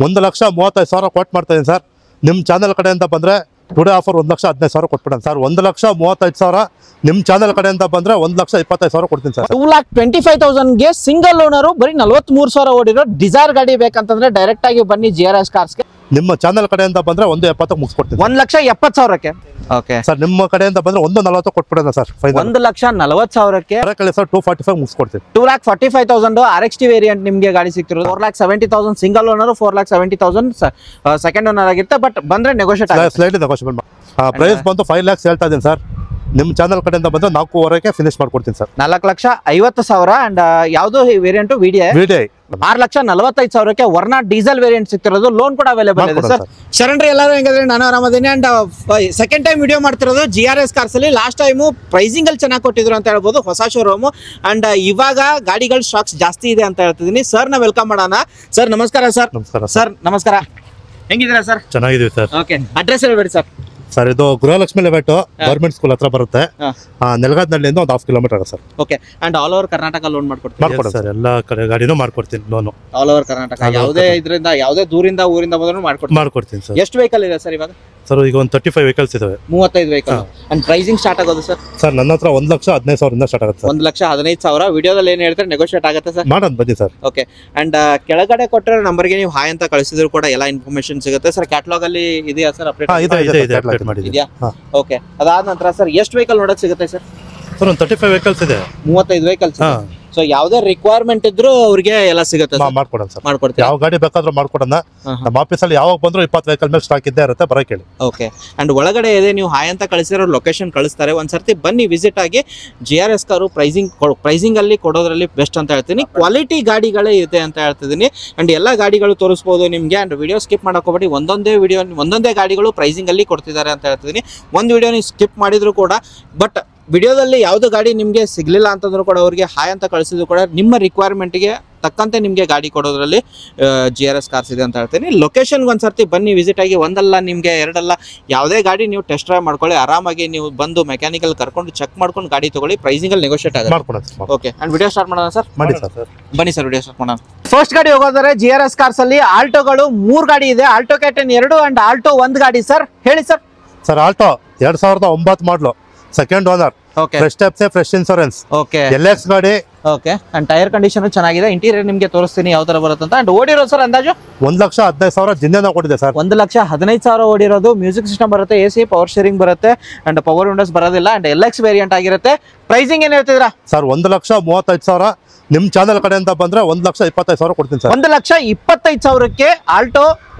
1,35,000 ಕೊಟ್ಟು ಮಾಡ್ತಾ ಇದೀನಿ ಸರ್. ನಿಮ್ಮ ಚಾನಲ್ ಕಡೆಯಿಂದ ಬಂದರೆ ಟುಡೇ ಆಫರ್ 1,15,000 ಕೊಟ್ಬಿಡೋಣ ಸರ್. 1,35,000 ನಿಮ್ಮ ಚಾನಲ್ ಕಡೆಯಿಂದ ಬಂದರೆ 1,25,000 ಕೊಡ್ತೀನಿ ಸರ್. 2,25,000ಗೆ ಸಿಂಗಲ್ ಓನರು ಬರೀ 43,000 ಓಡಿರೋ ಡಿಸೈರ್ ಗಾಡಿ ಬೇಕಂತಂದ್ರೆ ಡೈರೆಕ್ಟ್ ಆಗಿ ಬನ್ನಿ GRS ಕಾರ್ಸ್ಗೆ. ನಿಮ್ಮ ಚಾನಲ್ ಕಡೆಯಿಂದ ಬಂದರೆ 1,70,000 ಮುಗಿಸ್ಕೊಡ್ತೀನಿ. 1,70,000ಕ್ಕೆ ಓಕೆ ಸರ್. ನಿಮ್ಮ ಕಡೆಯಿಂದ ಬಂದರೆ 1,40,000 ಕೊಟ್ಬಿಡೋಣ ಸರ್. 1,40,000ಕ್ಕೆ ಸರ್ 245 ಮುಗಿಸ್ಕೊಡ್ತೀನಿ. 2,45,000 RXT ವೇರಿಯಂಟ್ ನಿಮಗೆ ಗಾಡಿ ಸಿಗ್ತಿರೋದು. 4,70,000 ಸಿಂಗಲ್ ಓನರ್, 4,70,000 ಸೆಕೆಂಡ್ ಓನರ್ ಆಗಿರುತ್ತೆ. ಬಟ್ ಬಂದ್ರೆ ನೆಗೋಷಿಯೇಟ್ ಆಗುತ್ತೆ, ಸ್ಲೈಡ್ಲಿ ನೆಗೋಷಿಯೇಬಲ್ ಪ್ರೈಸ್ ಬಂದು 5 lakhs ಹೇಳ್ತಾ ಇದ್ದೀನಿ ಸರ್. ನಿಮ್ಮ ಚಾನಲ್ ಕಡೆಯಿಂದ ಬಂದರೆ 4,500ಕ್ಕೆ ಫಿನಿಶ್ ಮಾಡ್ಕೊಡ್ತೀನಿ ಸರ್. 4,50,000 ಅಂಡ್ ಯಾವುದು ವೇರಿಯಂಟ್ VDI 6,45,000ಕ್ಕೆ ವರ್ನಾ ಡೀಸೆಲ್ ವೇರಿಯಂಟ್ ಸಿಗ್ತಿರೋದು. ಲೋನ್ ಕೂಡ ಅವೈಲೇಬಲ್ ಇದೆ ಸರ್. ಶರಣ್ರಿ ಎಲ್ಲರೂ ಹೆಂಗಂದ್ರೆ ನಾನು ಆರಾಮದೀನಿ. ಅಂಡ್ ಸೆಕೆಂಡ್ ಟೈಮ್ ವಿಡಿಯೋ ಮಾಡ್ತಿರೋದು GRS ಕಾರ್ಸ್ ಅಲ್ಲಿ. ಲಾಸ್ಟ್ ಟೈಮು ಪ್ರೈಸಿಂಗ್ ಅಲ್ಲಿ ಚೆನ್ನಾಗಿ ಕೊಟ್ಟಿದ್ರು ಅಂತ ಹೇಳ್ಬೋದು, ಹೊಸ ಶೋರೂಮ್. ಅಂಡ್ ಇವಾಗ ಗಾಡಿಗಳ ಸ್ಟಾಕ್ಸ್ ಜಾಸ್ತಿ ಇದೆ ಅಂತ ಹೇಳ್ತಿದ್ದೀನಿ. ಸರ್ ನ ವೆಲ್ಕಮ್ ಮಾಡೋಣ. ಸರ್ ನಮಸ್ಕಾರ. ಸರ್ ನಮಸ್ಕಾರ ಸರ್. ನಮಸ್ಕಾರ, ಹೆಂಗಿದ್ದೀರಾ ಸರ್? ಚೆನ್ನಾಗಿದ್ದೀವಿ ಸರ್. ಓಕೆ, ಅಡ್ರೆಸ್ ಹೇಳ್ಬೇಡಿ ಸರ್. ಸರ್ ಇದು ಗೃಹಲಕ್ಷ್ಮಿ ಲೆವೆಟ್ ಗೌರ್ಮೆಂಟ್ ಸ್ಕೂಲ್ ಹತ್ರ ಬರುತ್ತೆ. ನೆಲಗಾದ್ನಳ್ಳಿಯಿಂದ ಒಂದು 1/2 ಕಿಲೋಮೀಟರ್ ಆಗುತ್ತೆ sir. Okay, and all over Karnataka loan ಮಾಡ್ಕೊಡ್ತೀನಿ ಸರ್. ಎಲ್ಲ ಕಡೆ ಗಾಡಿನೂ ಮಾಡ್ಕೊಡ್ತೀನಿ ಲೋನು. ಆಲ್ ಓವರ್ ಕರ್ನಾಟಕ ಯಾವುದೇ ಇದರಿಂದ ಯಾವುದೇ ದೂರಿಂದ ಊರಿಂದ ಬಂದರೂ ಮಾಡ್ಕೊಡ್ತೀನಿ ಸರ್. ಎಷ್ಟು ವೆಹಿಕಲ್ ಇದೆ ಸರ್ ಇವಾಗ? ಸರ್ ಈಗ ಒಂದು 35 ವೆಹಿಕಲ್ಸ್ ಇದಾವೆ. 35 ವೆಹಿಕಲ್. ಅಂಡ್ ಪ್ರೈಸಿಂಗ್ ಸ್ಟಾರ್ಟ್ ಆಗೋದು ಸರ್? ಸರ್ ನನ್ನ ಹತ್ರ 1,15,000 ಸ್ಟಾರ್ಟ್ ಆಗುತ್ತೆ. 1,15,000 ವಿಡಿಯೋದಲ್ಲಿ ಏನು ಹೇಳ್ತಾರೆ ನೆಗೋಷಿಯೇಟ್ ಆಗುತ್ತೆ ಸರ್. ಮಾಡೋಣ ಬನ್ನಿ ಸರ್. ಓಕೆ, ಅಂಡ್ ಕೆಳಗಡೆ ಕೊಟ್ಟಿರೋ ನಂಬರ್ಗೆ ನೀವು ಹಾಯ್ ಅಂತ ಕಳಿಸಿದ್ರು ಕೂಡ ಎಲ್ಲ ಇನ್ಫಾರ್ಮೇಶನ್ ಸಿಗುತ್ತೆ ಸರ್. ಕ್ಯಾಟಲಾಗ್ ಅಲ್ಲಿ ಇದೆಯಾ ಸರ್? ಅಪ್ಡೇಟ್ ಇದೆಯಾ? ಓಕೆ, ಅದಾದ ನಂತರ ಸರ್ ಎಷ್ಟು ವೆಹಿಕಲ್ ನೋಡಕ್ ಸಿಗುತ್ತೆ ಸರ್? ಸರ್ ಒಂದು 35 ವೆಹಿಕಲ್ಸ್ ಇದೆ. 35 ವೆಹಿಕಲ್ಸ್. ಸೊ ಯಾವುದೇ ರಿಕ್ವೈರ್ಮೆಂಟ್ ಇದ್ರು ಅವ್ರಿಗೆ ಎಲ್ಲ ಸಿಗುತ್ತೆ ಮಾಡ್ಕೊಡೋಣ ಸರ್. ಮಾಡ್ಕೊಡ್ತೀವಿ. ಯಾವ ಗಾಡಿ ಬೇಕಾದ್ರೂ ಮಾಡ್ಕೊಡೋಣ. ನಮ್ಮ ಆಫೀಸಲ್ಲಿ ಯಾವಾಗ ಬಂದ್ರು 20 ವೆಹಿಕಲ್ ಮೇಲೆ ಸ್ಟಾಕ್ ಇದ್ದೇ ಇರುತ್ತೆ, ಬರೋ ಕೇಳಿ. ಓಕೆ, ಅಂಡ್ ಒಳಗಡೆ ಇದೆ ನೀವು ಹಾಯ್ ಅಂತ ಕಳಿಸಿರೋ ಲೊಕೇಶನ್ ಕಳಿಸ್ತಾರೆ. ಒಂದ್ಸರ್ತಿ ಬನ್ನಿ ವಿಸಿಟ್ ಆಗಿ. GRS ಕಾರು ಪ್ರೈಸಿಂಗ್ ಅಲ್ಲಿ ಕೊಡೋದ್ರಲ್ಲಿ ಬೆಸ್ಟ್ ಅಂತ ಹೇಳ್ತೀನಿ. ಕ್ವಾಲಿಟಿ ಗಾಡಿಗಳೇ ಇದೆ ಅಂತ ಹೇಳ್ತಿದ್ದೀನಿ. ಅಂಡ್ ಎಲ್ಲ ಗಾಡಿಗಳು ತೋರಿಸ್ಬೋದು ನಿಮಗೆ. ಅಂಡ್ ವಿಡಿಯೋ ಸ್ಕಿಪ್ ಮಾಡಕ್ ಹೋಗ್ಬೇಡಿ. ಒಂದೊಂದೇ ಗಾಡಿಗಳು ಪ್ರೈಸಿಂಗ್ ಅಲ್ಲಿ ಕೊಡ್ತಿದ್ದಾರೆ ಅಂತ ಹೇಳ್ತಿದ್ದೀನಿ. ಒಂದು ವಿಡಿಯೋ ನೀವು ಸ್ಕಿಪ್ ಮಾಡಿದ್ರು ಕೂಡ, ಬಟ್ ವಿಡಿಯೋದಲ್ಲಿ ಯಾವ್ದು ಗಾಡಿ ನಿಮಗೆ ಸಿಗ್ಲಿಲ್ಲ ಅಂತಂದ್ರೂ ಕೂಡ ಅವ್ರಿಗೆ ಹಾಯ್ ಅಂತ ಕಳಿಸಿದ್ರು ಕೂಡ ನಿಮ್ಮ ರಿಕ್ವೈರ್ಮೆಂಟ್ಗೆ ತಕ್ಕಂತೆ ನಿಮಗೆ ಗಾಡಿ ಕೊಡೋದ್ರಲ್ಲಿ GRS ಕಾರ್ಸ್ ಇದೆ ಅಂತ ಹೇಳ್ತೀನಿ. ಲೊಕೇಶನ್ಗೆ ಒಂದ್ಸರ್ತಿ ಬನ್ನಿ ವಿಸಿಟ್ ಆಗಿ. ಒಂದಲ್ಲ ನಿಮಗೆ ಎರಡಲ್ಲ, ಯಾವುದೇ ಗಾಡಿ ನೀವು ಟೆಸ್ಟ್ ಡ್ರೈವ್ ಮಾಡ್ಕೊಳ್ಳಿ. ಆರಾಮಾಗಿ ನೀವು ಬಂದು ಮೆಕ್ಯಾನಿಕಲ್ ಕರ್ಕೊಂಡು ಚೆಕ್ ಮಾಡ್ಕೊಂಡು ಗಾಡಿ ತಗೊಳ್ಳಿ. ಪ್ರೈಸಿಂಗ್ ಅಲ್ಲಿ ನೆಗೋಷಿಯೇಟ್ ಆಗುತ್ತೆ. ಓಕೆ, ಅಂಡ್ ವಿಡಿಯೋ ಸ್ಟಾರ್ಟ್ ಮಾಡೋಣ ಸರ್. ಬನ್ನಿ ಸರ್, ವಿಡಿಯೋ ಸ್ಟಾರ್ಟ್ ಮಾಡೋಣ. ಫಸ್ಟ್ ಗಾಡಿ ಹೋಗೋದಾದ್ರೆ GRS ಕಾರ್ಸ್ ಅಲ್ಲಿ ಆಲ್ಟೋಗಳು 3 ಗಾಡಿ ಇದೆ. ಆಲ್ಟೋ K10 2 ಅಂಡ್ ಆಲ್ಟೋ 1 ಗಾಡಿ. ಸರ್ ಹೇಳಿ ಸರ್. ಸರ್ ಆಲ್ಟೋ 2009 ಮಾಡಲು, second owner, fresh taps, fresh insurance. Okay, LX ಗಾಡಿ. ಓಕೆ, ಅಂಡ್ ಟೈರ್ ಕಂಡೀಷನ್ ಚೆನ್ನಾಗಿದೆ. ಇಂಟೀರಿಯರ್ ನಿಮಗೆ ತೋರಿಸ್ತೀನಿ ಯಾವ ತರ ಬರುತ್ತೆ ಅಂತ. ಅಂಡ್ ಓಡಿರೋ ಸರ್ ಅಂದಾಜು 1,15,000 ಜಿಂದೆನ ಕೊಟ್ಟಿದೆ ಸರ್. 1,15,000 ಓಡಿರೋದು. ಮ್ಯೂಸಿಕ್ ಸಿಸ್ಟಮ್ ಬರುತ್ತೆ, AC ಪವರ್ ಶೇರಿಂಗ್ ಬರುತ್ತೆ, ಅಂಡ್ ಪವರ್ ವಿಂಡೋಸ್ ಬರೋದಿಲ್ಲ. ಅಂಡ್ LX ವೇರಿಯಂಟ್ ಆಗಿರುತ್ತೆ. ಪ್ರೈಸಿಂಗ್ ಏನ್ ಹೇಳ್ತಿದ್ರಾ ಸರ್? 1,35,000 ನಿಮ್ ಚಾನಲ್ ಕಡೆಯಿಂದ ಬಂದ್ರೆ 1,25,000 ಕೊಡ್ತೀನಿ ಸರ್. 1,25,000ಕ್ಕೆ ಆಲ್ಟೋ.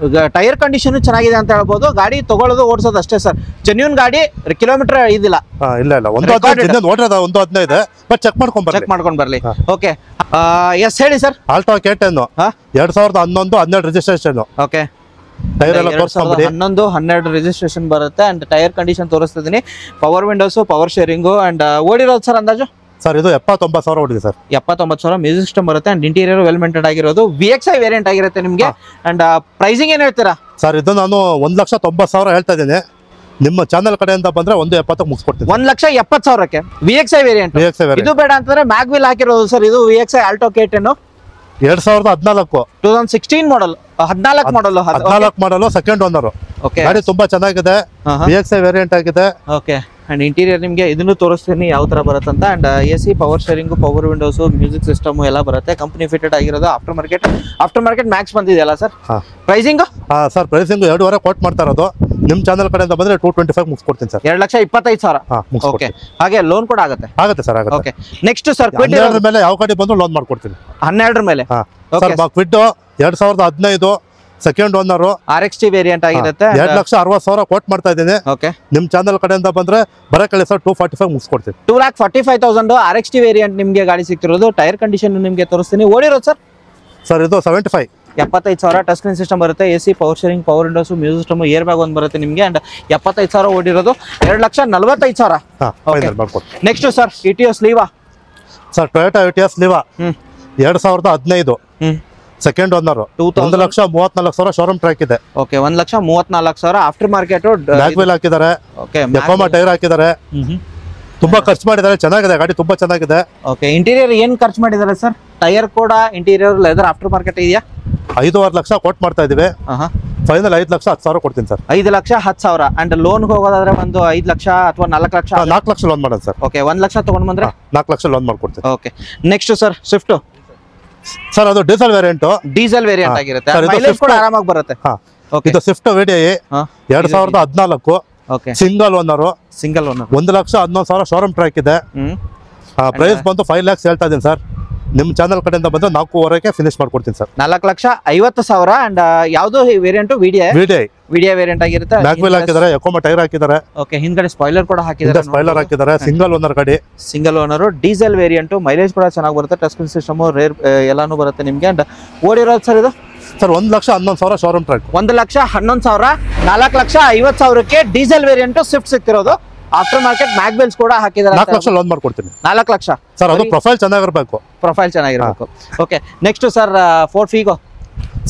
ಟೈರ್ ಕಂಡೀಷನ್ ಚೆನ್ನಾಗಿದೆ ಅಂತ ಹೇಳ್ಬೋದು. ಗಾಡಿ ತಗೊಳ್ಳೋದು ಓಡಿಸೋದು ಅಷ್ಟೇ ಸರ್. ಜೆನ್ಯೂನ್ ಗಾಡಿ, ಕಿಲೋಮೀಟರ್ ಇದಿಲ್ಲ. ಇಲ್ಲ 1,15 ಬಟ್ ಚೆಕ್ ಮಾಡ್ಕೊಂಡ್ ಬರ್ಲಿ. ಓಕೆ, ಎಸ್ ಹೇಳಿ sir. Alto K10 2011-12 registration. Okay, tyre ಎಲ್ಲ 11-12 ರಿಜಿಸ್ಟ್ರೇಷನ್ ಬರುತ್ತೆ. ಅಂಡ್ ಟೈರ್ ಕಂಡೀಷನ್ ತೋರಿಸ್ತಿದ್ದೀನಿ. Power windows, power steering. And ಓಡಿರೋದು ಸರ್ ಅಂದಾಜು? ಸರ್ ಇದು 79,000 ಓಡಿದೆ ಸರ್. 79,000. ಮ್ಯೂಸಿಕ್ ಸಿಸ್ಟಮ್ ಬರುತ್ತೆ. ಅಂಡ್ ಇಂಟೀರಿಯರ್ ವೆಲ್ ಮೇಂಟೈನ್ ಆಗಿರೋದು. VXI ವೇರಿಯಂಟ್ ಆಗಿರುತ್ತೆ ನಿಮಗೆ. ಅಂಡ್ ಪ್ರೈಸಿಂಗ್ ಏನ್ ಹೇಳ್ತೀರಾ ಸರ್? ಇದು ನಾನು 1,90,000 ಹೇಳ್ತಾ ಇದ್ದೀನಿ. ನಿಮ್ಮ ಚಾನಲ್ ಕಡೆಯಿಂದ ಬಂದ್ರೆ 1,70,000 ಮುಗಿಸ್ಕೊಡ್ತೀನಿ. 1,70,000ಕ್ಕೆ VXI ವೇರಿಯಂಟ್. ಇದು ಬೇಡ ಅಂತಂದ್ರೆ ಮ್ಯಾಗ್ವಿಲ್ ಹಾಕಿರೋದು ಸರ್. ಇದು VXI ಆಲ್ಟೋ K10 2014 2016 ಮಾಡಲ್. 14 ಮಾಡಲು, ಸೆಕೆಂಡ್ ಓನರ್. ಓಕೆ, ಗಾಡಿ ತುಂಬಾ ಚೆನ್ನಾಗಿದೆ. VXI ವೇರಿಯಂಟ್ ಆಗಿದೆ. ಓಕೆ, ಅಂಡ್ ಇಂಟೀರಿಯರ್ ನಿಮಗೆ ಇದನ್ನು ತೋರಿಸ್ತೀನಿ ಯಾವ ತರ ಬರುತ್ತೆ ಅಂತ. And AC power steering, power windows, music system ಎಲ್ಲ ಬರುತ್ತೆ. ಕಂಪನಿ ಫಿಟೆಡ್ ಆಗಿರೋದು. ಆಫ್ಟರ್ ಮಾರ್ಕೆಟ್ ಮ್ಯಾಕ್ಸ್ ಬಂದಿದೆಯಲ್ಲ sir? Pricing sir pricing 2.5 quote ಮಾಡ್ತಾ ಇರೋದು. ನಿಮ್ ಚಾನಲ್ ಕಡೆಯಿಂದ ಬಂದ್ರೆ 225 ಮುಗಿಸ್ಕೊಡ್ತೀನಿ ಸರ್. 2,25,000. ಓಕೆ, ಹಾಗೆ ಲೋನ್ ಕೂಡ ಆಗುತ್ತೆ ಸರ್. ಆಗುತ್ತೆ. ಓಕೆ, ನೆಕ್ಸ್ಟ್ ಸರ್ ಕ್ವಿಡ್ ಮೇಲೆ ಯಾವ ಗಾಡಿ ಬಂದ್ರು ಲೋನ್ ಮಾಡ್ಕೊಡ್ತೀನಿ. 12 ಮೇಲೆ. Sir Kwid 2015 second owner, RXT variant ಆಗಿರುತ್ತೆ. 2,60,000 ಕೋಟ್ ಮಾಡ್ತಾ ಇದ್ದೀನಿ. ಓಕೆ, ನಿಮ್ ಚಾನಲ್ ಕಡೆಯಿಂದ ಬಂದ್ರೆ ಬರ ಕೇಳಿ ಸರ್ 245 ಮುಗಿಸ್ಕೊಡ್ತೀನಿ. 2,45,000 RXT ವೇರಿಯಂಟ್ ನಿಮಗೆ ಗಾಡಿ ಸಿಗ್ತಿರೋದು. ಟೈರ್ ಕಂಡೀಷನ್ ನಿಮಗೆ ತೋರಿಸ್ತೀನಿ. ಓಡಿರೋದು ಸರ್? ಸರ್ ಇದು 75,000. ಟಚ್ ಸ್ಕ್ರೀನ್ ಸಿಸ್ಟಮ್ ಬರುತ್ತೆ. AC power sharing, power windows, music system, air bag ಒಂದು ಬರುತ್ತೆ ನಿಮಗೆ. ಅಂಡ್ 75,000 ಓಡಿರೋದು. 2,45,000. Next sir ETS Liva. Sir Toyota ETS Liva 2015 second owner. 1,34,000 showroom track ಇದೆ. Okay, 1,34,000. After market back wheel ಹಾಕಿದ್ದಾರೆ. Okay, tyre ಹಾಕಿದ್ದಾರೆ. ತುಂಬಾ ಖರ್ಚು ಮಾಡಿದ್ದಾರೆ, ಚೆನ್ನಾಗಿದೆ ಗಾಡಿ, ತುಂಬಾ ಚೆನ್ನಾಗಿದೆ. ಓಕೆ, ಇಂಟೀರಿಯರ್ ಏನ್ ಖರ್ಚು ಮಾಡಿದ್ದಾರೆ ಸರ್? ಟೈರ್ ಕೂಡ ಇಂಟೀರಿಯರ್ ಲೆದರ್ ಆಫ್ಟರ್ ಮಾರ್ಕೆಟ್ ಇದೆಯಾ? 5.5 ಲಕ್ಷ ಕೊಟ್ಟು ಮಾಡ್ತಾ ಇದೀವಿ. ಫೈನಲ್ 5,10,000 ಕೊಡ್ತೀನಿ ಸರ್. 5,10,000 ಅಂಡ್ ಲೋನ್ ಹೋಗೋದಾದ್ರೆ ಒಂದು 5 ಲಕ್ಷ ಅಥವಾ 4 ಲಕ್ಷ? 4 ಲಕ್ಷ ಲೋನ್ ಮಾಡೋದು ಸರ್. ಓಕೆ, 1 ಲಕ್ಷ ತಗೊಂಡ್ ಬಂದ್ರೆ 4 ಲಕ್ಷ ಲೋನ್ ಮಾಡ್ಕೊಡ್ತೀನಿ. Okay, next sir Swift sir, ಅದು ಡೀಸೆಲ್ ವೇರಿಯಂಟ್. ಡೀಸೆಲ್ ವೇರಿಯಂಟ್ ಆಗಿರುತ್ತೆ, ಮೈಲೇಜ್ ಕೂಡ ಆರಾಮಾಗಿ ಬರುತ್ತೆ. ಇದು Swift VDI 2014. Okay, single owner. 1,11,000 showroom track ಇದೆ. ಪ್ರೈಸ್ ಬಂದು 5 lakhs ಹೇಳ್ತಾ ಇದೀನಿ ಸರ್. ನಿಮ್ಮ ಚಾನಲ್ ಕಡೆಯಿಂದ ಬಂದು 4.5ಕ್ಕೆ ಫಿನಿಶ್ ಮಾಡ್ಕೊಡ್ತೀನಿ ಸರ್. 4,50,000 ಅಂಡ್ ಯಾವ್ದು ವೇರಿಯಂಟ್? VDI ವೇರಿಯಂಟ್ ಆಗಿರುತ್ತೆ. ಮ್ಯಾಗ್ವೆಲ್ ಹಾಕಿದ್ದಾರೆ, ಎಕೋಮಾ ಟೈರ್ ಹಾಕಿದ್ದಾರೆ. ಓಕೆ, ಹಿಂದ್ಗಡೆ ಸ್ಪಾಯ್ಲರ್ ಕೂಡ ಹಾಕಿದ್ದಾರೆ. ಸ್ಪಾಯ್ಲರ್ ಹಾಕಿದ್ದಾರೆ. ಸಿಂಗಲ್ ಓನರ್ ಗಾಡಿ, single owner, diesel variant, mileage ಕೂಡ ಚೆನ್ನಾಗಿ ಬರುತ್ತೆ. ಟಚ್ ಸ್ಕ್ರೀನ್ ಸಿಸ್ಟಮ್, ರೇರ್ ಎಲ್ಲಾನು ಬರುತ್ತೆ ನಿಮ್ಗೆ. ಅಂಡ್ ಓಡಿರೋದು ಸರ್ ಇದು ಸರ್ 1,11,000 ಶೋರೂಮ್ ಟ್ರ್ಯಾಕ್. 1,11,000. 4,50,000ಕ್ಕೆ ಡೀಸೆಲ್ ವೇರಿಯಂಟ್ ಸ್ವಿಫ್ಟ್ ಸಿಕ್ತಿರೋದು. ಆಫ್ಟರ್ ಮಾರ್ಕೆಟ್ ಮ್ಯಾಗ್ವೆಲ್ಸ್ ಕೂಡ ಹಾಕಿದ್ದಾರೆ. 4 ಲಕ್ಷ ಲೋನ್ ಮಾಡ್ಕೊಡ್ತೀನಿ. 4 ಲಕ್ಷ ಸರ್, ಅದು ಪ್ರೊಫೈಲ್ ಚೆನ್ನಾಗಿರ್ಬೇಕು. Okay, next sir Ford Figo.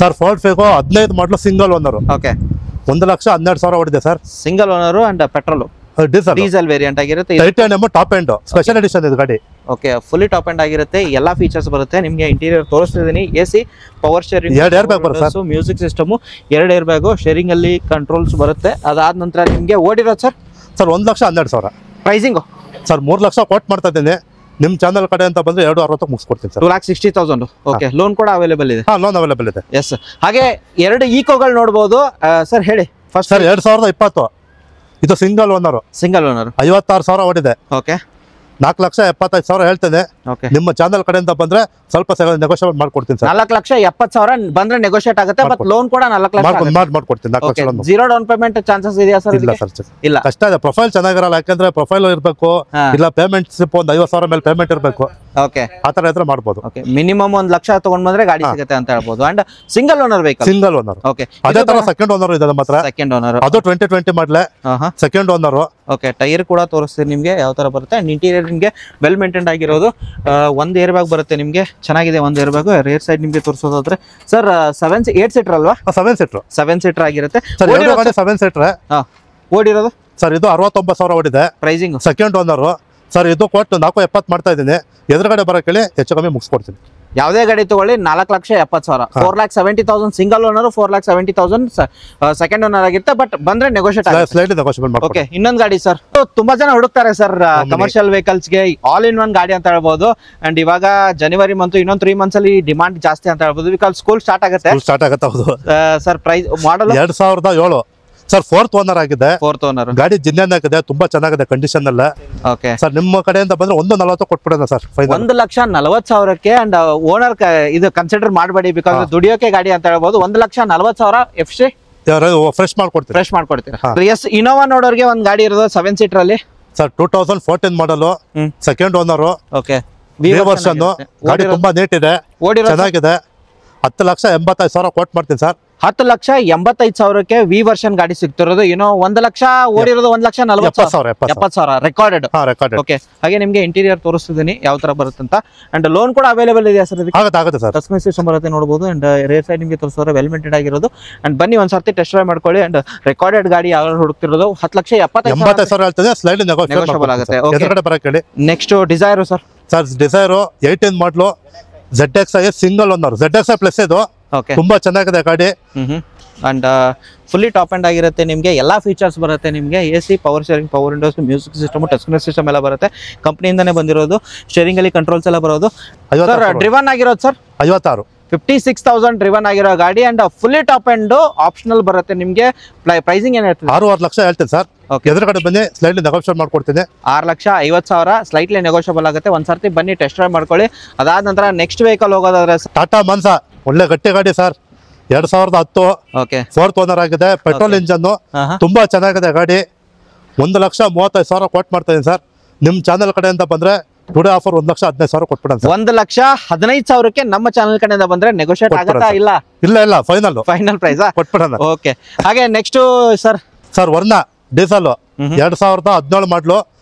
Sir, Ford Figo 15 ಮಾಡಲು, ಸಿಂಗಲ್ ಓನರ್. ಓಕೆ, 1,12,000 ಹೊಡಿದೆ sir. Single owner and petrol diesel variant ಆಗಿರುತ್ತೆ. Titanium top end special edition ಇದು ಗಾಡಿ. ಓಕೆ, ಫುಲ್ಲಿ ಟಾಪ್ ಎಂಡ್ ಆಗಿರುತ್ತೆ. ಎಲ್ಲಾ ಫೀಚರ್ಸ್ ಬರುತ್ತೆ ನಿಮಗೆ. ಇಂಟೀರಿಯರ್ ತೋರಿಸ್ತಿದ್ದೀನಿ. AC, power steering, 2 air bag ಬರುತ್ತೆ sir. Music system, 2 air bag, steering ಅಲ್ಲಿ ಕಂಟ್ರೋಲ್ಸ್ ಬರುತ್ತೆ. ಅದಾದ ನಂತರ ನಿಮಗೆ ಓಡಿರೋದು ಸರ್ 1,12,000 ಪ್ರೈಸಿಂಗ್. ಸರ್ 3 ಲಕ್ಷ ಕೊಟ್ಟು ಮಾಡ್ತಾ ಇದ್ದೀನಿ. ನಿಮ್ಮ ಚಾನಲ್ ಕಡೆ ಅಂತ ಬಂದ್ರೆ 2,60ಕ್ಕೆ ಮುಗಿಸ್ಕೊಡ್ತೀನಿ ಸರ್. 2,60,000. ಓಕೆ, ಲೋನ್ ಕೂಡ ಅವೈಲೇಬಲ್ ಇದೆ. ಲೋನ್ ಅವೈಲೇಬಲ್ ಇದೆ. ಎಸ್, ಹಾಗೆ 2 ಈಕೋಗಳು ನೋಡಬಹುದು ಸರ್. ಹೇಳಿ ಫಸ್ಟ್. ಸರ್ 2020 ಇದು ಸಿಂಗಲ್ ಓನರ್. 56,000 ಹೊಡಿದೆ. ಓಕೆ, 4,75,000 ಹೇಳ್ತೇನೆ. ಓಕೆ, ನಿಮ್ಮ ಚಾನಲ್ ಕಡೆಯಿಂದ ಬಂದ್ರೆ ಸ್ವಲ್ಪ ನೆಗೋಷಿಯೇಟ್ ಮಾಡ್ಕೊಡ್ತೀನಿ ಸರ್. 4,70,000 ಬಂದ್ರೆ ನೆಗೋಷಿಯೇಟ್ ಆಗುತ್ತೆ. ಬಟ್ ಲೋನ್ ಕೂಡ 4 ಲಕ್ಷ ಮಾಡ್ಕೊಡ್ತೀನಿ. 4 lakh loan. Zero down payment chances ಇದೆಯಾ ಸರ್? ಇಲ್ಲ ಸರ್, ಇಲ್ಲ. ಕಷ್ಟ ಇದೆ. ಪ್ರೊಫೈಲ್ ಚೆನ್ನಾಗಿರಲ್ಲ, ಯಾಕಂದ್ರೆ ಪ್ರೊಫೈಲ್ ಇರಬೇಕು, ಇಲ್ಲ ಪೇಮೆಂಟ್ ಸ್ಲಿಪ್ ಒಂದು 50,000 ಮೇಲೆ ಪೇಮೆಂಟ್ ಇರಬೇಕು. ಓಕೆ, ಆತರ ಇದ್ರೆ ಮಾಡ್ಬೋದು. ಓಕೆ, ಮಿನಿಮಮ್ 1 ಲಕ್ಷ ತಗೊಂಡ್ ಬಂದ್ರೆ ಗಾಡಿ ಸಿಗುತ್ತೆ ಅಂತ ಹೇಳ್ಬೋದು. And single owner vehicle. Single owner. Okay, ಅದೇ ತರ ಸೆಕೆಂಡ್ ಓನರ್ ಇದೆ ನಮ್ಮ ಹತ್ರ. ಸೆಕೆಂಡ್ ಓನರ್ ಅದು 2020 ಮಾಡಲೆ, ಸೆಕೆಂಡ್ ಓನರ್. ಓಕೆ, ಟೈರ್ ಕೂಡ ತೋರಿಸ್ತೀನಿ ನಿಮ್ಗೆ ಯಾವ ತರ ಬರುತ್ತೆ. ಅಂಡ್ ಇಂಟೀರಿಯರ್ ನಿಮ್ಗೆ ವೆಲ್ ಮೇಂಟೈನ್ ಆಗಿರೋದು. 1 ಏರ್ ಬ್ಯಾಗ್ ಬರುತ್ತೆ ನಿಮ್ಗೆ, ಚೆನ್ನಾಗಿದೆ 1 ಏರ್ ಬ್ಯಾಗ್. ರೇರ್ ಸೈಡ್ ನಿಮ್ಗೆ ತೋರಿಸೋದಾದ್ರೆ ಸರ್ 8 ಸೀಟರ್ ಅಲ್ವಾ? 7 ಸೀಟರ್ ಆಗಿರುತ್ತೆ ಸರ್. 7 ಸೀಟರ್. ಓಡಿರೋದು ಸರ್ ಇದು 69,000 ಓಡಿದೆ. Pricing second owner sir. ಇದು ಕೊಟ್ಟು 470 ಮಾಡ್ತಾ ಇದ್ದೀನಿ. ಎದುರುಗಡೆ ಬರೋಕೆ ಹೆಚ್ಚು ಕಮ್ಮಿ ಮುಗಿಸ್ಕೊಡ್ತೀನಿ. ಯಾವುದೇ ಗಾಡಿ ತಗೊಳ್ಳಿ 4,70,000. 4,70,000 ಸಿಂಗಲ್ ಓನರ್, 4,70,000 ಸೆಕೆಂಡ್ ಓನರ್ ಆಗಿರುತ್ತೆ. ಬಟ್ ಬಂದ್ರೆ ನೆಗೋಷಿಯೇಟ್ ಆಗುತ್ತೆ. ಓಕೆ, ಇನ್ನೊಂದು ಗಾಡಿ ಸರ್. ತುಂಬಾ ಜನ ಹುಡುಕ್ತಾರೆ ಸರ್ ಕಮರ್ಷಿಯಲ್ ವೆಹಿಕಲ್ಸ್ ಗೆ ಆಲ್ ಇನ್ ಒನ್ ಗಾಡಿ ಅಂತ ಹೇಳ್ಬೋದು. ಅಂಡ್ ಇವಾಗ ಜನವರಿ ಮಂತ್, ಇನ್ನೊಂದು 3 months ಅಲ್ಲಿ ಡಿಮಾಂಡ್ ಜಾಸ್ತಿ ಅಂತ ಹೇಳ್ಬೋದು. ಬಿಕಾಸ್ ಸ್ಕೂಲ್ ಸ್ಟಾರ್ಟ್ ಆಗುತ್ತೆ. ಸರ್ ಪ್ರೈಸ್ ಮಾಡಲ್ 2007 ಸರ್. 4th ಓನರ್ ಆಗಿದೆ. 4th ಓನರ್ ಗಾಡಿ ಜಿನ್ನೆನ್ ಆಗಿದೆ, ತುಂಬಾ ಚೆನ್ನಾಗಿದೆ ಕಂಡೀಷನ್ ಎಲ್ಲ. ಓಕೆ ಸರ್, ನಿಮ್ಮ ಕಡೆಯಿಂದ ಬಂದ್ರೆ 1,40 ಕೊಟ್ಬಿಡೋಣ ಸರ್. 1,40,000ಕ್ಕೆ. ಅಂಡ್ ಓನರ್ ಇದು ಕನ್ಸಿಡರ್ ಮಾಡಬೇಡಿ, ಬಿಕಾಸ್ ದುಡಿಯೋಕೆ ಗಾಡಿ ಅಂತ ಹೇಳ್ಬೋದು. 1,40,000 FC ಫ್ರೆಶ್ ಮಾಡ್ಕೊಡ್ತೀರಾ? ಎಸ್, ಇನೋವಾ ನೋಡೋರಿಗೆ ಒಂದು ಗಾಡಿ ಇರೋದು 7 ಸೀಟರ್ ಅಲ್ಲಿ ಸರ್. 2014 ಮಾಡಲ್, ಸೆಕೆಂಡ್ ಓನರ್. ಓಕೆ, ವರ್ಷನ್ ಗಾಡಿ ತುಂಬಾ ನೀಟ್ ಇದೆ, ಚೆನ್ನಾಗಿದೆ. 10,85,000 ಕೊಟ್ಟು ಮಾಡ್ತೀನಿ ಸರ್. 10,85,000ಕ್ಕೆ ವಿ ವರ್ಷನ್ ಗಾಡಿ ಸಿಗ್ತಿರೋದು. ಏನೋ 1 ಲಕ್ಷ ಓಡಿರೋದು 1,70,000 ರೆಕಾರ್ಡೆಡ್. ಓಕೆ, ಹಾಗೆ ನಿಮ್ಗೆ ಇಂಟೀರಿಯರ್ ತೋರಿಸ್ತಿದ್ದೀನಿ ಯಾವ ತರ ಬರುತ್ತೆ ಅಂತ. ಅಂಡ್ ಲೋನ್ ಕೂಡ ಅವೈಲೇಬಲ್ ಇದೆ ಸರ್. ಆಗುತ್ತೆ ಸರ್. ಟಚ್ ಸ್ಕ್ರೀನ್ ಸಿಸ್ಟಮ್ ಬರುತ್ತೆ ನೋಡಬಹುದು. ಅಂಡ್ ರೇರ್ ಸೈಡ್ ನಿಮಗೆ ತೋರಿಸೋದ್ರೆ ವೆಲ್ ಮೇಂಟೈನ್ ಆಗಿರೋದು. ಅಂಡ್ ಬನ್ನಿ ಒಂದ್ಸರ್ತಿ ಟೆಸ್ಟ್ ಡ್ರೈವ್ ಮಾಡ್ಕೊಳ್ಳಿ. ಅಂಡ್ ರೆಕಾರ್ಡೆಡ್ ಗಾಡಿ ಯಾವ ಹುಡುಕ್ತಿರೋದು 10,70,000 ಹೇಳ್ತದೆ. ಸ್ಲೈಡ್ ನೆಗೋಷಿಯೇಬಲ್ ಆಗುತ್ತೆ. ಎದುರುಗಡೆ ಬರೋಕೆ. Next Dzire sir. ಡಿಸೈರ್ 18 ಮಾಡಲು, ZXi single owner. ZXi plus ಇದು ತುಂಬಾ ಚೆನ್ನಾಗಿದೆ ಗಾಡಿ. ಅಂಡ್ ಫುಲ್ಲಿ ಟಾಪ್ ಎಂಡ್ ಆಗಿರುತ್ತೆ. ನಿಮಗೆ ಎಲ್ಲಾ ಫೀಚರ್ಸ್ ಬರುತ್ತೆ. ನಿಮಗೆ AC, power sharing, power windows, music system, touch screen system ಎಲ್ಲ ಬರುತ್ತೆ. ಕಂಪನಿಯಿಂದಾನೇ ಬಂದಿರೋದು. ಶೇರಿಂಗ್ ಅಲ್ಲಿ ಕಂಟ್ರೋಲ್ಸ್ ಎಲ್ಲ ಬರೋದು. ಸರ್ ಡ್ರಿವನ್ ಆಗಿರೋದು ಸರ್ 56. 56,000 ಡ್ರಿವನ್ ಆಗಿರೋ ಗಾಡಿ. And fully top end optional ಬರುತ್ತೆ ನಿಮಗೆ. ಪ್ರೈಸಿಂಗ್ ಏನ್ ಹೇಳ್ತೀವಿ? 6.5 ಲಕ್ಷ ಹೇಳ್ತೀನಿ ಸರ್. ಎದುರುಗಡೆ ಬನ್ನಿ, ಸ್ಲೈಡ್ಲಿ ನೆಗೋಷಿಯೇಟ್ ಮಾಡ್ಕೊಡ್ತೀನಿ. 6,50,000 ಸ್ಲೈಟ್ಲಿ ನೆಗೋಷಿಯಬಲ್ ಆಗುತ್ತೆ. ಒಂದ್ಸರ್ತಿ ಬನ್ನಿ ಟೆಸ್ಟ್ ಡ್ರೈವ್ ಮಾಡ್ಕೊಳ್ಳಿ. ಅದಾದ ನಂತರ ನೆಕ್ಸ್ಟ್ ವೆಹಿಕಲ್ ಹೋಗೋದಾದ್ರೆ ಟಾಟಾ ಮನ್ಸಾ, ಒಳ್ಳೆ ಗಟ್ಟಿ ಗಾಡಿ ಸರ್. 2010. ಓಕೆ, 4th ಓನರ್ ಆಗಿದೆ. ಪೆಟ್ರೋಲ್ ಇಂಜನ್, ತುಂಬಾ ಚೆನ್ನಾಗಿದೆ ಗಾಡಿ. 1,35,000 ಕೊಟ್ಟು ಮಾಡ್ತಾ ಇದೀನಿ ಸರ್. ನಿಮ್ ಚಾನಲ್ ಕಡೆಯಿಂದ ಬಂದ್ರೆ ಟುಡೇ ಆಫರ್ 1,15,000 ಕೊಟ್ಬಿಡೋಣ ಸರ್. 1,15,000ಕ್ಕೆ ನಮ್ಮ ಚಾನಲ್ ಕಡೆಯಿಂದ ಬಂದ್ರೆ ನೆಗೋಷಿಯೇಟ್ ಆಗುತ್ತಾ? ಇಲ್ಲ, ಫೈನಲ್ ಫೈನಲ್ ಪ್ರೈಸ್ ಕೊಟ್ಬಿಡೋಣ. ಓಕೆ, ಹಾಗೆ ನೆಕ್ಸ್ಟ್ ಸರ್ ವರ್ಣ ಡೀಸೆಲ್ 2017 ಮಾಡ್ಲು.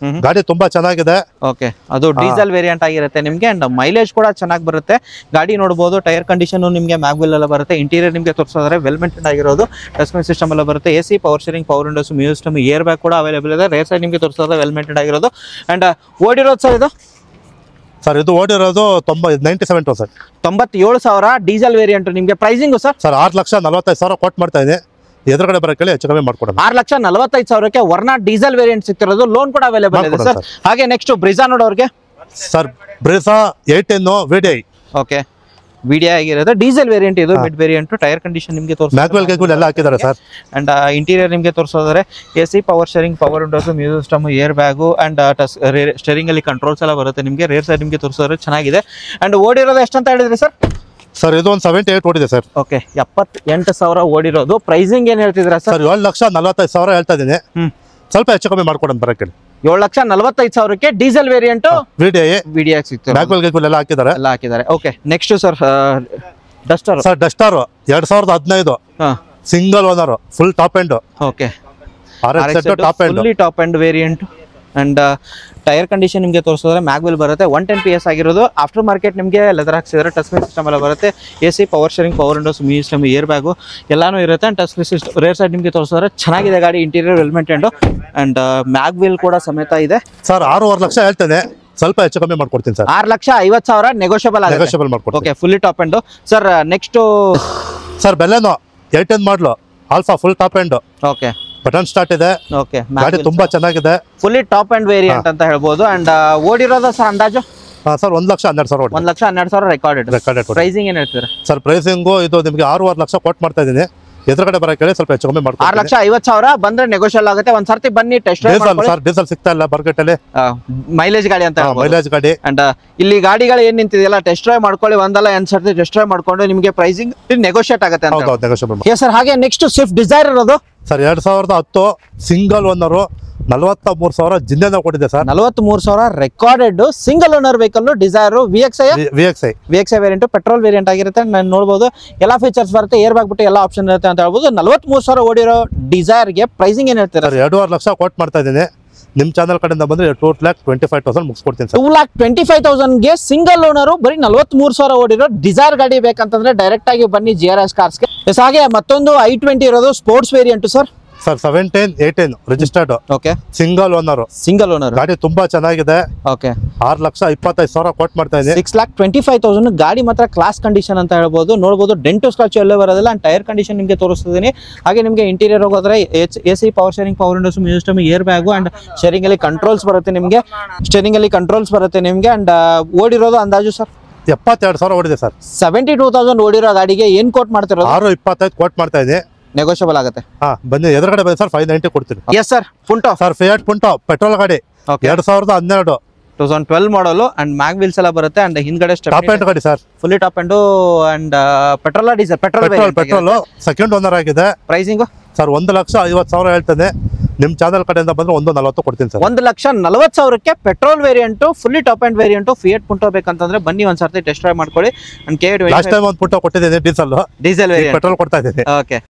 ಗಾಡಿ ತುಂಬಾ ಚೆನ್ನಾಗಿದೆ. ಓಕೆ, ಅದು ಡೀಸೆಲ್ ವೇರಿಯಂಟ್ ಆಗಿರುತ್ತೆ ನಿಮಗೆ. ಅಂಡ್ ಮೈಲೇಜ್ ಕೂಡ ಚೆನ್ನಾಗಿ ಬರುತ್ತೆ. ಗಾಡಿ ನೋಡಬಹುದು, ಟೈರ್ ಕಂಡೀಷನ್ ನಿಮಗೆ ಮ್ಯಾಗ್ವಿಲ್ ಎಲ್ಲ ಬರುತ್ತೆ. ಇಂಟೀರಿಯರ್ ನಿಮಗೆ ತೋರಿಸಿದ್ರೆ ವೆಲ್ ಮೇಂಟೈನ್ ಆಗಿರೋದು. ಟಚ್ ಸಿಸ್ಟಮ್ ಎಲ್ಲ ಬರುತ್ತೆ. AC, power steering, power windows, music system, air bag ಕೂಡ ಅವೈಲೇಬಲ್ ಇದೆ. ರೇರ್ ಸೈಡ್ ನಿಮಗೆ ತೋರಿಸಿದ್ರೆ ವೆಲ್ ಮೇಂಟೈನ್ ಆಗಿರೋದು. ಅಂಡ್ ಓಡಿರೋದು ಸರ್ ಇದು? ಸರ್ ಇದು ಓಡಿರೋದು 97 ಸರ್. 97,000 diesel variant. ನಿಮಗೆ ಪ್ರೈಸಿಂಗು ಸರ್? ಸರ್ 6,45,000 ಕೊಟ್ಟು ಮಾಡ್ತಾ ಇದೆ. ಎದುರುಗಡೆ ಬರೋಕೆ ಹೆಚ್ಚು ಕಮ್ಮಿ ಮಾಡ್ಕೊಡೋಣ. 6,45,000ಕ್ಕೆ ವರ್ನಾ ಡೀಸೆಲ್ ವೇರಿಯಂಟ್ ಸಿಗ್ತಿರೋದು. ಲೋನ್ ಕೂಡ ಅವೈಲೇಬಲ್ ಇದೆ ಸರ್. ಹಾಗೆ next Brezza ನೋಡೋರಿಗೆ sir, Brezza 18 VDI. Okay, VDI ಆಗಿರೋದು ಡೀಸೆಲ್ ವೇರಿಯಂಟ್. ಇದು ಮಿಡ್ ವೇರಿಯಂಟ್. ಟೈರ್ ಕಂಡೀಷನ್ ನಿಮಗೆ ಮ್ಯಾಗ್ವೆಲ್ ಎಲ್ಲ ಹಾಕಿದ್ದಾರೆ ಸರ್. ಅಂಡ್ ಇಂಟೀರಿಯರ್ ನಿಮಗೆ ತೋರಿಸೋದ್ರೆ AC, power steering, power windows, music system, air bag and steering ಅಲ್ಲಿ ಕಂಟ್ರೋಲ್ಸ್ ಎಲ್ಲ ಬರುತ್ತೆ ನಿಮಗೆ. ರೇರ್ ಸೈಡ್ ನಿಮಗೆ ತೋರಿಸೋದ್ರೆ ಚೆನ್ನಾಗಿದೆ. ಅಂಡ್ ಓಡಿರೋದು ಎಷ್ಟಂತ ಹೇಳಿದ್ರಿ ಸರ್? ಸರ್ ಇದು ಒಂದು 78 ಓಡಿದೆ ಸರ್. ಓಕೆ, 78,000 ಓಡಿರೋದು. ಪ್ರೈಸಿಂಗ್ ಏನ್ ಹೇಳ್ತಿದ್ದೀರಾ ಸರ್? 7,45,000 ಹೇಳ್ತಾ ಇದೀನಿ. ಸ್ವಲ್ಪ ಹೆಚ್ಚು ಕಮ್ಮಿ ಮಾಡ್ಕೊಡೋಣ ಬರಕ್ಕೆ. 7,45,000ಕ್ಕೆ ಡೀಸೆಲ್ ವೇರಿಯಂಟ್ VDI ಸಿಗ್ತದೆ. ಮ್ಯಾಗ್ವೆಲ್ ಎಲ್ಲ ಹಾಕಿದ್ದಾರೆ. Okay, next sir Duster. Sir Duster 2015 single owner, full top end. Okay, top end, fully top end variant. And tyre condition ನಿಮಗೆ ತೋರಿಸಿದ್ರೆ ಮ್ಯಾಗ್ವೆಲ್ ಬರುತ್ತೆ. 110 PS ಆಗಿರೋದು. ಆಫ್ಟರ್ ಮಾರ್ಕೆಟ್ ನಿಮಗೆ ಲೆದರ್ ಹಾಕ್ಸಿದ್ರೆ. ಟಚ್ ಸ್ಕ್ರೀನ್ ಸಿಸ್ಟಮ್ ಎಲ್ಲ ಬರುತ್ತೆ. AC, power steering, power windows, music system, air bag ಎಲ್ಲಾನು ಇರುತ್ತೆ. And touch screen system. Rear side ನಿಮಗೆ ತೋರಿಸಿದ್ರೆ ಚೆನ್ನಾಗಿದೆ ಗಾಡಿ. Interior well maintained and maglev ಕೂಡ ಸಮೇತ ಇದೆ. ಸರ್ 6.5 ಲಕ್ಷ ಹೇಳ್ತೇನೆ. ಸ್ವಲ್ಪ ಹೆಚ್ಚು ಕಮ್ಮಿ ಮಾಡ್ಕೊಡ್ತೀನಿ ಸರ್. 6,50,000 ನೆಗೋಷಿಯಬಲ್ ಮಾಡ್ಕೊಡ್ತೀನಿ. Okay, fully top end. Sir next sir Baleno 18 model, alpha full top end. Okay, button start ಇದೆ. ಓಕೆ, ಗಾಡಿ ತುಂಬಾ ಚೆನ್ನಾಗಿದೆ. ಫುಲ್ಲಿ ಟಾಪ್ ಅಂಡ್ ವೇರಿಯಂಟ್ ಅಂತ ಹೇಳ್ಬೋದು. ಅಂಡ್ ಓಡಿರೋದ ಸರ್ ಅಂದಾಜು? ಸರ್ 1,12,000 ಓಡಿ. 1,12,000 ರೆಕಾರ್ಡೆಡ್. ಪ್ರೈಸಿಂಗ್ ಏನ್ ಹೇಳ್ತೀರಾ ಸರ್? ಪ್ರೈಸಿಂಗು ಇದು ನಿಮಗೆ 6.5 ಲಕ್ಷ ಕೊಟ್ಟು ಮಾಡ್ತಾ ಇದೀನಿ. ಎದುರುಗಡೆ ಬರೋಕೆ ಸ್ವಲ್ಪ ಹೆಚ್ಚು ಕಮ್ಮಿ ಮಾಡ್ತೀನಿ. 6,50,000 ಬಂದ್ರೆ ನೆಗೋಷಿಯಲ್ ಆಗುತ್ತೆ. ಒಂದ್ ಸರ್ತಿ ಬನ್ನಿ ಟೆಸ್ಟ್ ಡ್ರೈವ್ ಮಾಡಿ. ಸರ್ ಡೀಸೆಲ್ ಸಿಗ್ತಾ ಇಲ್ಲ ಮಾರ್ಕೆಟ್ ಅಲ್ಲಿ. ಮೈಲೇಜ್ ಗಾಡಿ ಅಂತ ಮೈಲೇಜ್ ಗಾಡಿ. ಅಂಡ್ ಇಲ್ಲಿ ಗಾಡಿಗಳು ಏನ್ ನಿಂತಿದೆಯಲ್ಲ ಟೆಸ್ಟ್ ಡ್ರೈವ್ ಮಾಡ್ಕೊಳ್ಳಿ. ಒಂದಲ್ಲ ಎಂಟ್ ಸರ್ತಿ ಟೆಸ್ಟ್ ಡ್ರೈವ್ ಮಾಡ್ಕೊಂಡು ನಿಮಗೆ ಪ್ರೈಸಿಂಗ್ ನೆಗೋಷಿಯೇಟ್ ಆಗುತ್ತೆ ಅಂತ. ಹೌದು, ನೆಗೋಷಿಯಬಲ್. Yes sir. ಹಾಗೆ ನೆಕ್ಸ್ಟ್ ಸ್ವಿಫ್ಟ್ ಡಿಸೈರ್ ಇರೋದು ಸರ್ 2010 ಸಿಂಗಲ್ ಓನರ್, 43,000 ಜಿಂದೆನ ಕೊಟ್ಟಿದೆ sir. 43,000 recorded single owner vehicle Dzire. VXI variant, petrol variant ಆಗಿರುತ್ತೆ. ನಾನು ನೋಡಬಹುದು ಎಲ್ಲ ಫೀಚರ್ಸ್ ಬರುತ್ತೆ. ಏರ್ ಬ್ಯಾಗ್ ಬಿಟ್ಟು ಎಲ್ಲ ಆಪ್ಷನ್ ಇರುತ್ತೆ ಅಂತ ಹೇಳ್ಬೋದು. 43,000 ಓಡಿರೋ ಡಿಸೈರ್ಗೆ ಪ್ರೈಸಿಂಗ್ ಏನ್ ಹೇಳ್ತೀರಾ? 2.5 ಲಕ್ಷ ಕೊಟ್ಟು ಮಾಡ್ತಾ ಇದ್ದೀನಿ. ನಿಮ್ ಚಾನಲ್ ಕಡೆಯಿಂದ ಬಂದ್ರೆ 2,25,000 ಮುಗಿಸ್ಕೊಡ್ತೀನಿ ಸರ್. 2,25,000ಗೆ ಸಿಂಗಲ್ ಓನರ್ ಬರೀ 43,000 ಓಡಿರೋ ಡಿಸೈರ್ ಗಾಡಿ ಬೇಕಂತಂದ್ರೆ ಡೈರೆಕ್ಟ್ ಆಗಿ ಬನ್ನಿ GRS ಕಾರ್ಸ್ಗೆ. ಹಾಗೆ ಮತ್ತೊಂದು i20 ಇರೋದು sports variant sir. Sir 17-18 registered. Okay, single owner. ಗಾಡಿ ತುಂಬಾ ಚೆನ್ನಾಗಿದೆ. ಓಕೆ, 6,25,000 ಕೊಟ್ಟು ಮಾಡ್ತಾ ಇದ್ದೀನಿ. 6,25,000 ಗಾಡಿ ಮಾತ್ರ ಕ್ಲಾಸ್ ಕಂಡೀಷನ್ ಅಂತ ಹೇಳ್ಬೋದು. ನೋಡಬಹುದು ಡೆಂಟು ಸ್ಕ್ರಾಚ್ ಎಲ್ಲೇ ಬರೋದಿಲ್ಲ. ಅಂಡ್ ಟೈರ್ ಕಂಡೀಷನ್ ನಿಮಗೆ ತೋರಿಸ್ತಿದ್ದೀನಿ. ಹಾಗೆ ನಿಮಗೆ ಇಂಟೀರಿಯರ್ ಹೋಗೋದ್ರೆ AC, power steering, power windows, music system, air bag and steering ಅಲ್ಲಿ ಕಂಟ್ರೋಲ್ಸ್ ಬರುತ್ತೆ ನಿಮಗೆ. ಅಂಡ್ ಓಡಿರೋದು ಅಂದಾಜು ಸರ್ 72,000 ಓಡಿದೆ ಸರ್. 72,000 ಓಡಿರೋ ಗಾಡಿಗೆ ಏನ್ ಕೋಟ್ ಮಾಡ್ತಿರೋದು? 6,25,000 ಕೋಟ್ ಮಾಡ್ತಾ ಇದೆ. ನೆಗೋಷಿಯಬಲ್ ಆಗುತ್ತೆ. ಬನ್ನಿ ಎದುರುಗಡೆ ಬನ್ನಿ ಸರ್. 590 ಕೊಡ್ತೀನಿ. Yes sir. Punto sir, Fiat Punto petrol ಗಾಡಿ. 2012 ಮಾಡಲು ಅಂಡ್ ಮ್ಯಾಗ್ವಿಲ್ಸ್ ಎಲ್ಲ ಬರುತ್ತೆ. ಅಂಡ್ ಹಿಂದ್ಗಡೆ ಟಾಪ್ ಎಂಡ್ ಗಾಡಿ sir. Fully top end and petrol diesel? Petrol second owner ಆಗಿದೆ. ಪ್ರೈಸಿಂಗ್ ಸರ್ 1,50,000 ಹೇಳ್ತೇನೆ. ನಿಮ್ ಚಾನಲ್ ಕಡೆಯಿಂದ ಬಂದ್ರೆ 1,40,000 ಕೊಡ್ತೀನಿ ಸರ್. 1,40,000ಕ್ಕೆ petrol variant, fully top end variant, Fiat Punto ಬೇಕಂತಂದ್ರೆ ಬನ್ನಿ ಒಂದ್ಸರ್ತಿ ಟೆಸ್ಟ್ ಡ್ರೈವ್ ಮಾಡ್ಕೊಳ್ಳಿ. ಲಾಸ್ಟ್ ಟೈಮ್ ಒಂದು ಪುಂಟೋ ಕೊಟ್ಟಿದ್ದೀನಿ ಡೀಸೆಲ್ ವೇರಿಯಂಟ್. ಪೆಟ್ರೋಲ್ ಕೊಡ್ತಾ ಇದ್ದೀನಿ. ಓಕೆ,